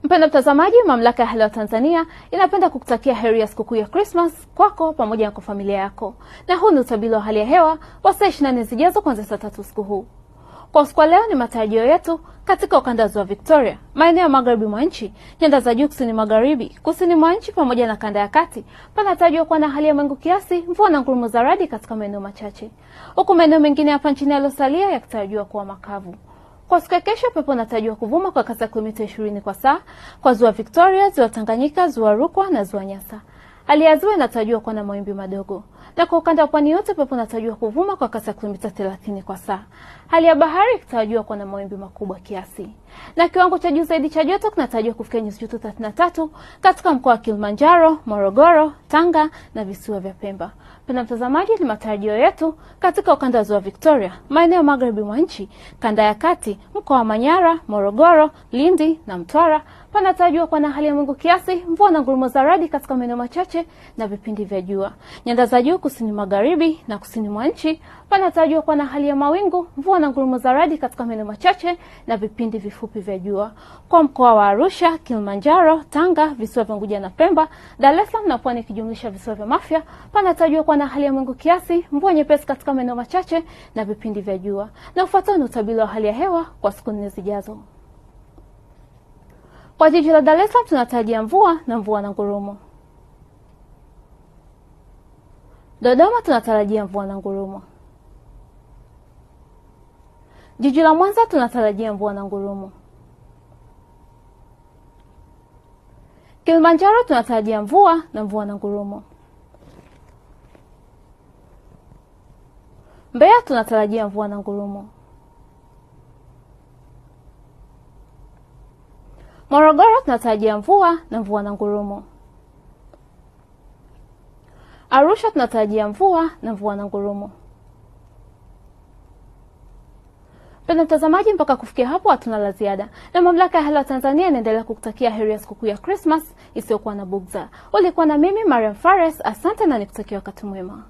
Mpendwa mtazamaji, mamlaka ya hali ya Tanzania inapenda kukutakia heri ya sikukuu ya Christmas kwako pamoja na kwa familia yako. Na huu ni utabiri wa hali ya hewa wa saa 24 zijazo kuanzia saa 3 usiku huu. Kwa usiku wa leo ni matarajio yetu katika ukanda wa Ziwa Victoria, maeneo ya magharibi mwa nchi, nyanda za juu kusini magharibi, kusini mwa nchi pamoja na kanda ya kati, panatarajiwa kuwa na hali ya mawingu kiasi, mvua na ngurumo za radi katika maeneo machache. Huku maeneo mengine hapa nchini yaliyosalia yakitarajiwa kuwa makavu. Kwa siku ya kesho, pepo inatarajiwa kuvuma kwa kasi ya kilomita 20 kwa saa kwa Ziwa Victoria, Ziwa Tanganyika, Ziwa Rukwa na Ziwa Nyasa. Hali ya ziwa inatarajiwa kuwa na mawimbi madogo. Na kwa ukanda wa pwani yote, pepo inatarajiwa kuvuma kwa kasi ya kilomita 30 kwa saa. Hali ya bahari inatarajiwa kuwa na mawimbi makubwa kiasi. Na kiwango cha juu zaidi cha joto kinatarajiwa kufikia nyuzi joto 33 katika mkoa wa Kilimanjaro, Morogoro, Tanga na visiwa vya Pemba. Penda mtazamaji, ni matarajio yetu katika ukanda wa Ziwa Victoria, maeneo magharibi mwa nchi, kanda ya kati, mkoa wa Manyara, Morogoro, Lindi na Mtwara, panatarajiwa kuwa na hali ya mawingu kiasi, mvua na ngurumo za radi katika maeneo machache na vipindi vya jua. Nyanda za juu kusini magharibi na kusini mwa nchi, panatarajiwa kuwa na hali ya mawingu, mvua na ngurumo za radi katika maeneo machache na vipindi vifupi vya jua. Kwa mkoa wa Arusha, Kilimanjaro, Tanga, visiwa vya Unguja na Pemba, Dar es Salaam na Pwani ikijumlisha visiwa vya Mafia, panatarajiwa kuwa na hali ya mawingu kiasi, mvua nyepesi katika maeneo machache na vipindi vya jua. Na ufuatao ni utabiri wa hali ya hewa kwa siku 4 zijazo. Kwa jiji la Dar es Salaam tunatarajia mvua na mvua na ngurumo. Dodoma tunatarajia mvua na ngurumo. Jiji la Mwanza tunatarajia mvua na ngurumo. Kilimanjaro tunatarajia mvua na mvua na ngurumo. Mbeya tunatarajia mvua na ngurumo. Morogoro tunatarajia mvua na mvua na ngurumo. Arusha tunatarajia mvua na mvua na ngurumo. Penda mtazamaji, mpaka kufikia hapo hatuna la ziada. Na mamlaka ya hali ya Tanzania inaendelea kukutakia heri ya sikukuu ya Christmas isiyokuwa na bugdha. Ulikuwa na mimi Mariam Fares, asante na nikutakia wakati mwema.